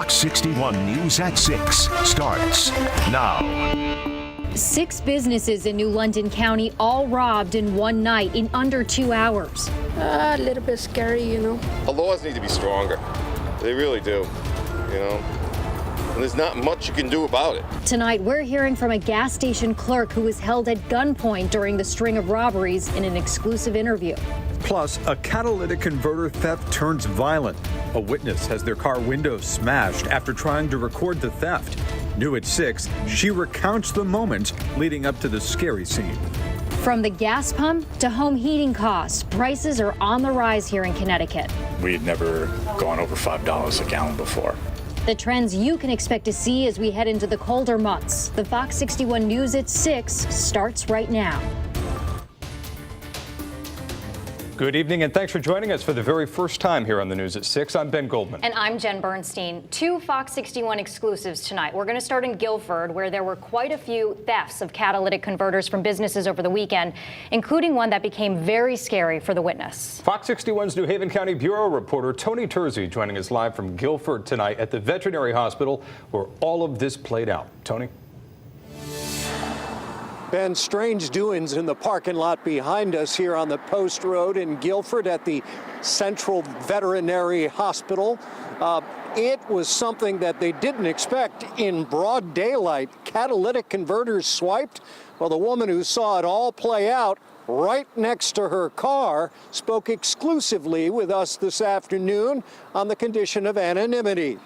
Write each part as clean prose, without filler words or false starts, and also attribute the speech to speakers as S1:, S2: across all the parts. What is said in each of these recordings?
S1: Fox 61 News at 6 starts now.
S2: 6 businesses in New London County all robbed in one night in under 2 hours.
S3: A little bit scary, you know.
S4: The laws need to be stronger. They really do, you know. And there's not much you can do about it.
S2: Tonight, we're hearing from a gas station clerk who was held at gunpoint during the string of robberies in an exclusive interview.
S5: Plus, a catalytic converter theft turns violent. A witness has their car window smashed after trying to record the theft. New at 6, she recounts the moments leading up to the scary scene.
S2: From the gas pump to home heating costs, prices are on the rise here in Connecticut.
S6: We had never gone over $5 a gallon before.
S2: The trends you can expect to see as we head into the colder months. The Fox 61 News at 6 starts right now.
S7: Good evening and thanks for joining us for the very first time here on the News at 6. I'm Ben Goldman.
S8: And I'm Jen Bernstein. 2 Fox 61 exclusives tonight. We're going to start in Guilford, where there were quite a few thefts of catalytic converters from businesses over the weekend, including one that became very scary for the witness.
S7: Fox 61's New Haven County Bureau reporter Tony Terzi joining us live from Guilford tonight at the veterinary hospital where all of this played out. Tony?
S9: Ben, strange doings in the parking lot behind us here on the Post Road in Guilford at the Central Veterinary Hospital. It was something that they didn't expect in broad daylight. Catalytic converters swiped. Well, the woman who saw it all play out right next to her car spoke exclusively with us this afternoon on the condition of anonymity.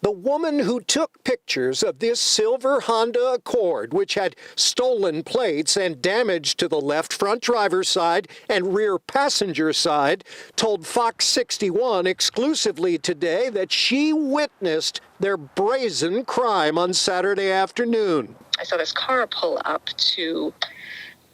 S9: The woman who took pictures of this silver Honda Accord, which had stolen plates and damage to the left front driver's side and rear passenger side, told Fox 61 exclusively today that she witnessed their brazen crime on Saturday afternoon.
S10: I saw this car pull up to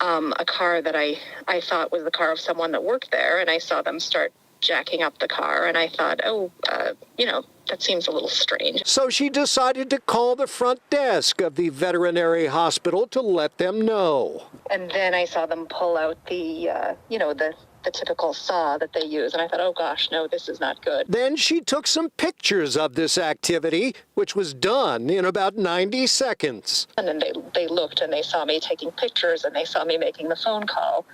S10: a car that I thought was the car of someone that worked there, and I saw them start jacking up the car, and I thought, that seems a little strange.
S9: So she decided to call the front desk of the veterinary hospital to let them know.
S10: And then I saw them pull out the typical saw that they use, and I thought, oh gosh, no, this is not good.
S9: Then she took some pictures of this activity, which was done in about 90 seconds.
S10: And then they looked and they saw me taking pictures and they saw me making the phone call.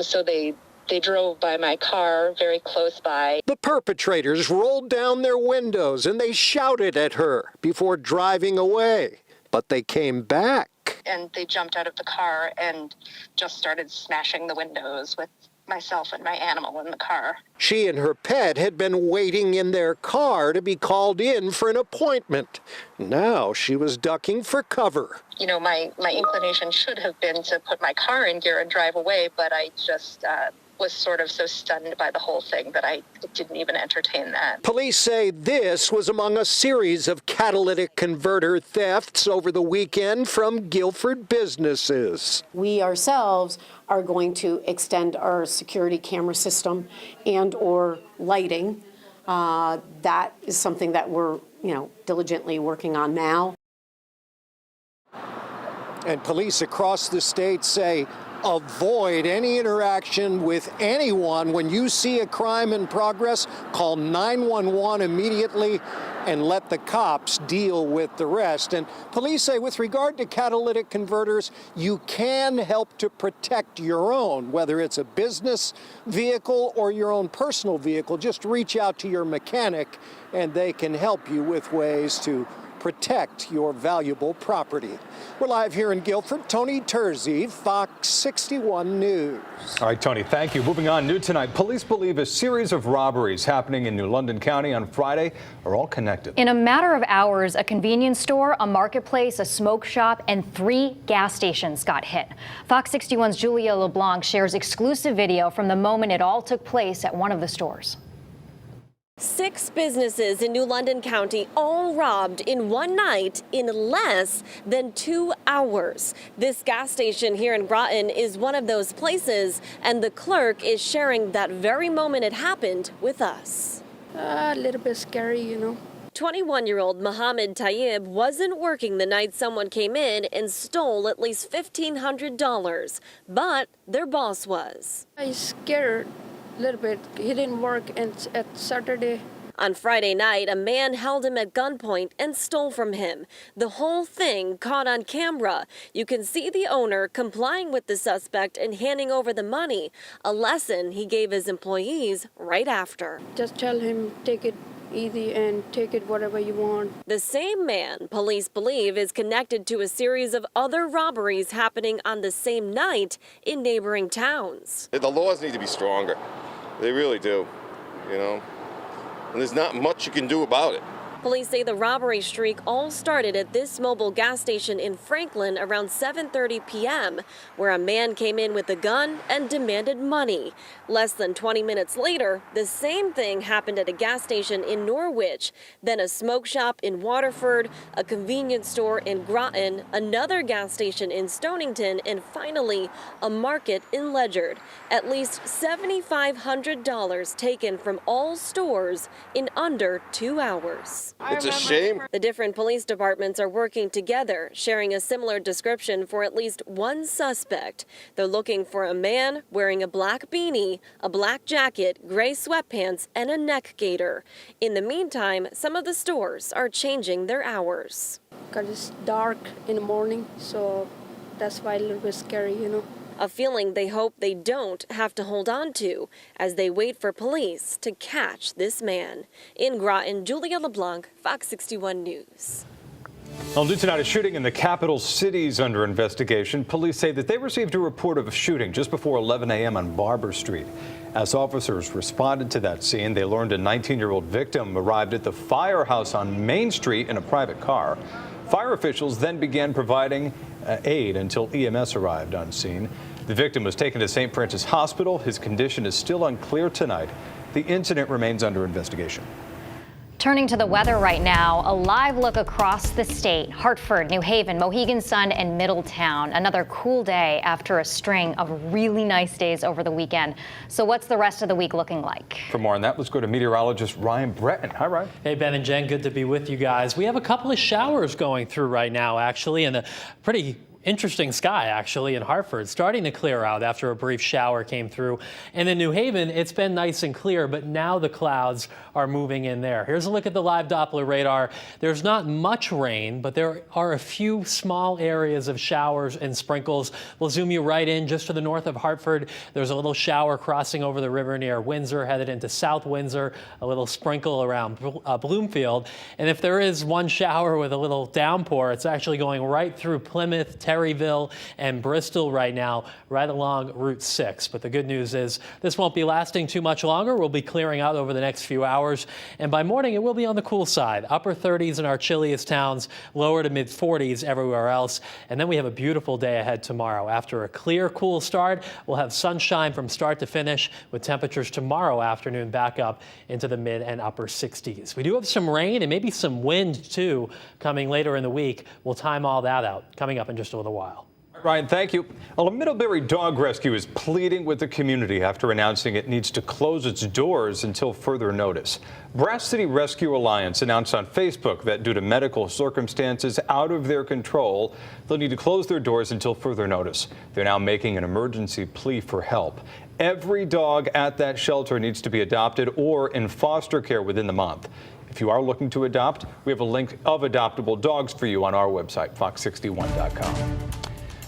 S10: So they drove by my car very close by.
S9: The perpetrators rolled down their windows and they shouted at her before driving away. But they came back.
S10: And they jumped out of the car and just started smashing the windows with myself and my animal in the car.
S9: She and her pet had been waiting in their car to be called in for an appointment. Now she was ducking for cover.
S10: My inclination should have been to put my car in gear and drive away, but I just was sort of so stunned by the whole thing that I didn't even entertain that.
S9: Police say this was among a series of catalytic converter thefts over the weekend from Guilford businesses.
S11: We ourselves are going to extend our security camera system and or lighting. That is something that we're, diligently working on now.
S9: And police across the state say avoid any interaction with anyone. When you see a crime in progress, call 911 immediately and let the cops deal with the rest. And police say with regard to catalytic converters, you can help to protect your own, whether it's a business vehicle or your own personal vehicle. Just reach out to your mechanic and they can help you with ways to protect your valuable property. We're live here in Guilford. Tony Terzi, Fox 61 News.
S7: All right, Tony, thank you. Moving on, new tonight, police believe a series of robberies happening in New London County on Friday are all connected.
S8: In a matter of hours, a convenience store, a marketplace, a smoke shop, and 3 gas stations got hit. Fox 61's Julia LeBlanc shares exclusive video from the moment it all took place at one of the stores.
S12: 6 businesses in New London County all robbed in one night in less than 2 hours. This gas station here in Groton is one of those places, and the clerk is sharing that very moment it happened with us.
S3: A little bit scary,
S12: 21-year-old Mohammed Tayyib wasn't working the night someone came in and stole at least $1,500, but their boss was.
S3: I scared a little bit. He didn't work at Saturday.
S12: On Friday night, a man held him at gunpoint and stole from him. The whole thing caught on camera. You can see the owner complying with the suspect and handing over the money, a lesson he gave his employees right after.
S3: Just tell him, take it easy and take it whatever you want.
S12: The same man, police believe, is connected to a series of other robberies happening on the same night in neighboring towns.
S4: The laws need to be stronger. They really do, you know, and there's not much you can do about it.
S12: Police say the robbery streak all started at this mobile gas station in Franklin around 7:30 p.m., where a man came in with a gun and demanded money. Less than 20 minutes later, the same thing happened at a gas station in Norwich, then a smoke shop in Waterford, a convenience store in Groton, another gas station in Stonington, and finally, a market in Ledyard. At least $7,500 taken from all stores in under 2 hours.
S4: It's a shame.
S12: The different police departments are working together, sharing a similar description for at least one suspect. They're looking for a man wearing a black beanie, a black jacket, gray sweatpants, and a neck gaiter. In the meantime, some of the stores are changing their hours.
S3: Because it's dark in the morning, so that's why a little bit scary, you know.
S12: A feeling they hope they don't have to hold on to as they wait for police to catch this man. In Groton, Julia LeBlanc, Fox 61 News.
S7: Well, new tonight, a shooting in the capital city is under investigation. Police say that they received a report of a shooting just before 11 a.m. on Barber Street. As officers responded to that scene, they learned a 19-year-old victim arrived at the firehouse on Main Street in a private car. Fire officials then began providing aid until EMS arrived on scene. The victim was taken to St. Francis Hospital. His condition is still unclear tonight. The incident remains under investigation.
S8: Turning to the weather right now, a live look across the state. Hartford, New Haven, Mohegan Sun, and Middletown. Another cool day after a string of really nice days over the weekend. So what's the rest of the week looking like?
S7: For more on that, let's go to meteorologist Ryan Breton. Hi, Ryan.
S13: Hey, Ben and Jen, good to be with you guys. We have a couple of showers going through right now, actually, and a pretty interesting sky, actually, in Hartford, starting to clear out after a brief shower came through. And in New Haven, it's been nice and clear, but now the clouds are moving in there. Here's a look at the live Doppler radar. There's not much rain, but there are a few small areas of showers and sprinkles. We'll zoom you right in just to the north of Hartford. There's a little shower crossing over the river near Windsor, headed into South Windsor, a little sprinkle around Bloomfield. And if there is one shower with a little downpour, it's actually going right through Plymouth, Terryville, and Bristol right now, right along Route 6. But the good news is this won't be lasting too much longer. We'll be clearing out over the next few hours. And by morning, it will be on the cool side. Upper 30s in our chilliest towns, lower to mid 40s everywhere else. And then we have a beautiful day ahead tomorrow. After a clear, cool start, we'll have sunshine from start to finish with temperatures tomorrow afternoon back up into the mid and upper 60s. We do have some rain and maybe some wind, too, coming later in the week. We'll time all that out coming up in just a little while.
S7: Ryan, thank you. Well, a Middlebury dog rescue is pleading with the community after announcing it needs to close its doors until further notice. Brass City Rescue Alliance announced on Facebook that due to medical circumstances out of their control, they'll need to close their doors until further notice. They're now making an emergency plea for help. Every dog at that shelter needs to be adopted or in foster care within the month. If you are looking to adopt, we have a link of adoptable dogs for you on our website, fox61.com.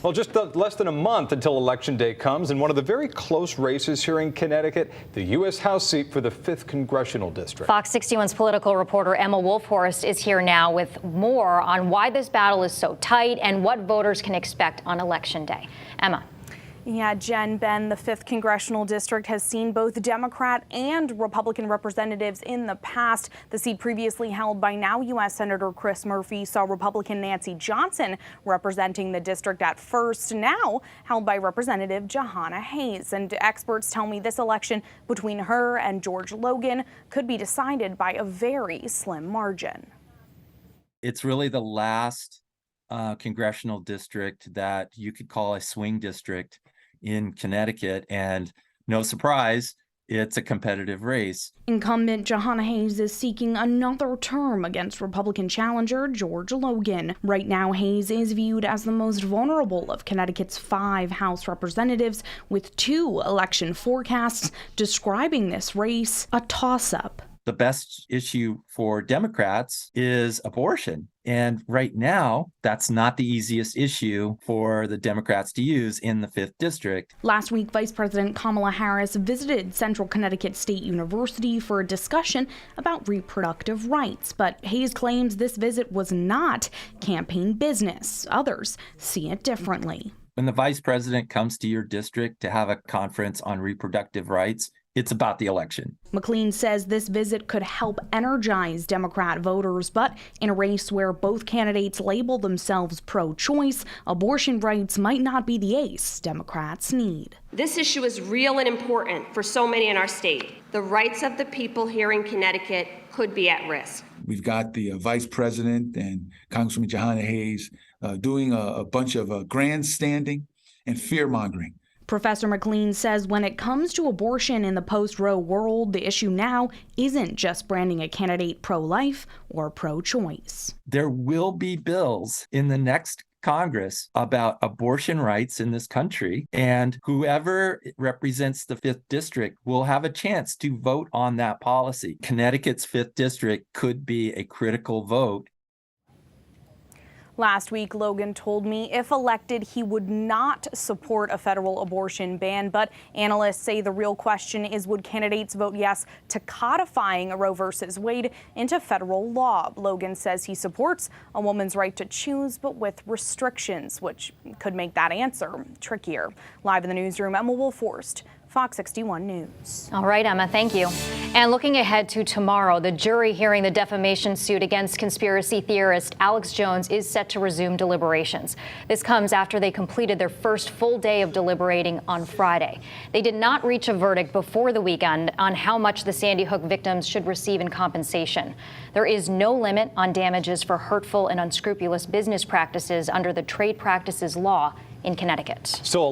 S7: Well, just less than a month until Election Day comes, and one of the very close races here in Connecticut, the U.S. House seat for the 5th Congressional District.
S8: Fox 61's political reporter Emma Wolfhorst is here now with more on why this battle is so tight and what voters can expect on Election Day. Emma.
S14: Yeah, Jen, Ben, the 5th Congressional District has seen both Democrat and Republican representatives in the past. The seat previously held by now U.S. Senator Chris Murphy saw Republican Nancy Johnson representing the district at first, now held by Representative Jahana Hayes. And experts tell me this election between her and George Logan could be decided by a very slim margin.
S15: It's really the last congressional district that you could call a swing district in Connecticut, and no surprise, it's a competitive race.
S14: Incumbent Jahana Hayes is seeking another term against Republican challenger George Logan. Right now, Hayes is viewed as the most vulnerable of Connecticut's 5 House representatives, with 2 election forecasts describing this race a toss-up.
S15: the best issue for Democrats is abortion. And right now, that's not the easiest issue for the Democrats to use in the 5th District.
S14: Last week, Vice President Kamala Harris visited Central Connecticut State University for a discussion about reproductive rights. But Hayes claims this visit was not campaign business. Others see it differently.
S15: When the vice president comes to your district to have a conference on reproductive rights, it's about the election.
S14: McLean says this visit could help energize Democrat voters, but in a race where both candidates label themselves pro-choice, abortion rights might not be the ace Democrats need.
S16: This issue is real and important for so many in our state. The rights of the people here in Connecticut could be at risk.
S17: We've got the vice president and Congresswoman Johanna Hayes doing a bunch of grandstanding and fear-mongering.
S14: Professor McLean says when it comes to abortion in the post-Roe world, the issue now isn't just branding a candidate pro-life or pro-choice.
S15: There will be bills in the next Congress about abortion rights in this country, and whoever represents the 5th District will have a chance to vote on that policy. Connecticut's 5th District could be a critical vote.
S14: Last week, Logan told me if elected, he would not support a federal abortion ban. But analysts say the real question is, would candidates vote yes to codifying Roe versus Wade into federal law? Logan says he supports a woman's right to choose, but with restrictions, which could make that answer trickier. Live in the newsroom, Emma Wolforst, Fox 61 News.
S8: All right, Emma, thank you. And looking ahead to tomorrow, the jury hearing the defamation suit against conspiracy theorist Alex Jones is set to resume deliberations. This comes after they completed their first full day of deliberating on Friday. They did not reach a verdict before the weekend on how much the Sandy Hook victims should receive in compensation. There is no limit on damages for hurtful and unscrupulous business practices under the trade practices law in Connecticut.
S7: So